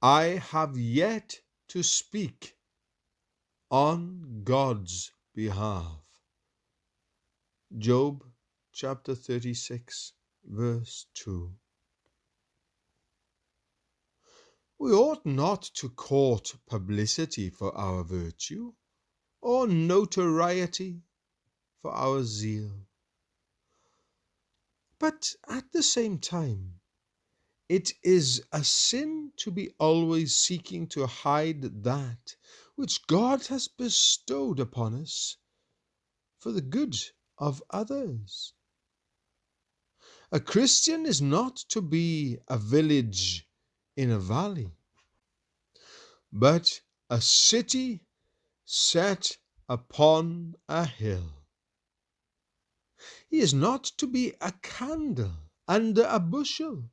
I have yet to speak on God's behalf. Job chapter 36, verse 2. We ought not to court publicity for our virtue, or notoriety for our zeal. But at the same time, it is a sin to be always seeking to hide that which God has bestowed upon us for the good of others. A Christian is not to be a village in a valley, but a city set upon a hill. He is not to be a candle under a bushel,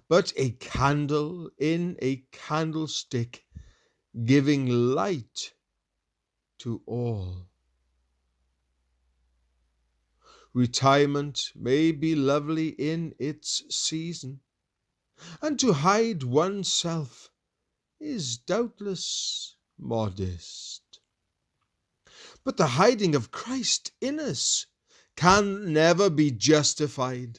but a candle in a candlestick, giving light to all. Retirement may be lovely in its season, and to hide oneself is doubtless modest. But the hiding of Christ in us can never be justified,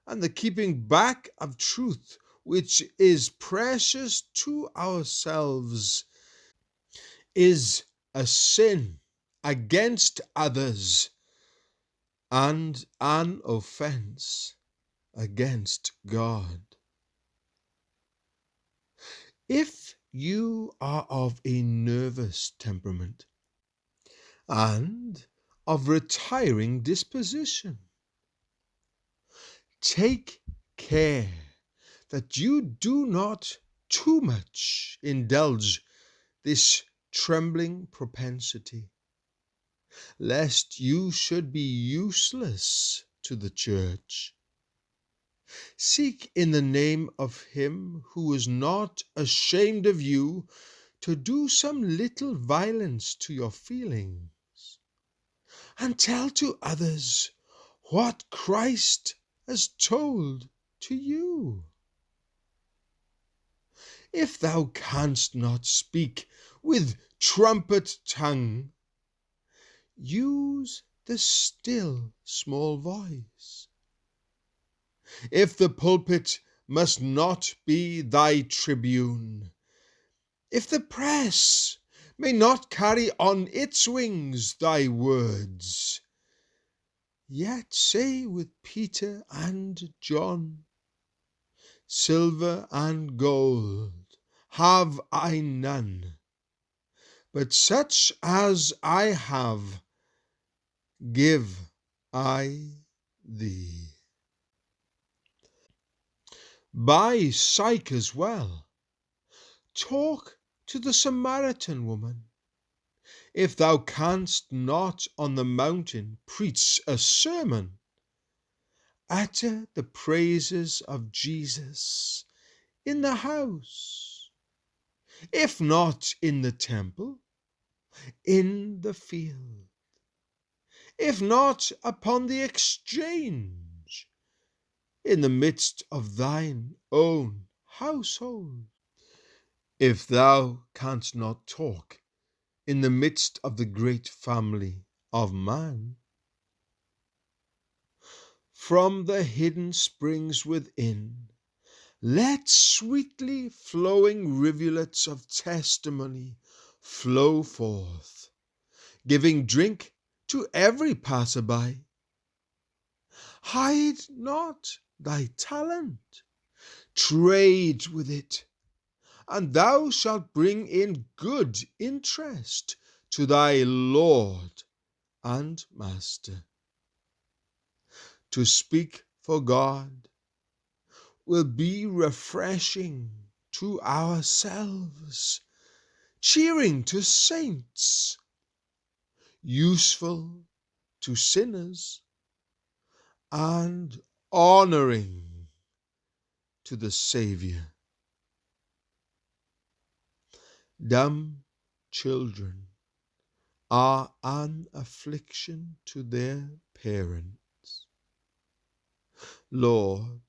and the keeping back of truth, which is precious to ourselves, is a sin against others and an offense against God. If you are of a nervous temperament and of retiring disposition, take care that you do not too much indulge this trembling propensity, lest you should be useless to the church. Seek in the name of him who is not ashamed of you to do some little violence to your feelings, and tell to others what Christ has told to you. If thou canst not speak with trumpet tongue, use the still small voice. If the pulpit must not be thy tribune, if the press may not carry on its wings thy words, yet say with Peter and John, silver and gold have I none, but such as I have give I thee. By psyche as well, talk to the Samaritan woman. If thou canst not on the mountain preach a sermon, utter the praises of Jesus in the house, if not in the temple, in the field, if not upon the exchange, in the midst of thine own household. If thou canst not talk in the midst of the great family of man, from the hidden springs within, let sweetly flowing rivulets of testimony flow forth, giving drink to every passer-by. Hide not thy talent, trade with it, and thou shalt bring in good interest to thy Lord and Master. To speak for God will be refreshing to ourselves, cheering to saints, useful to sinners, and honoring to the Savior. Dumb children are an affliction to their parents. Lord,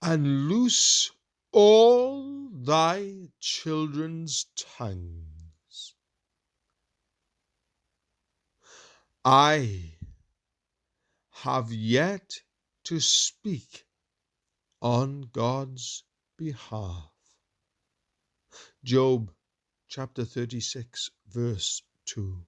unloose all thy children's tongues. I have yet to speak on God's behalf. Job chapter 36, verse 2.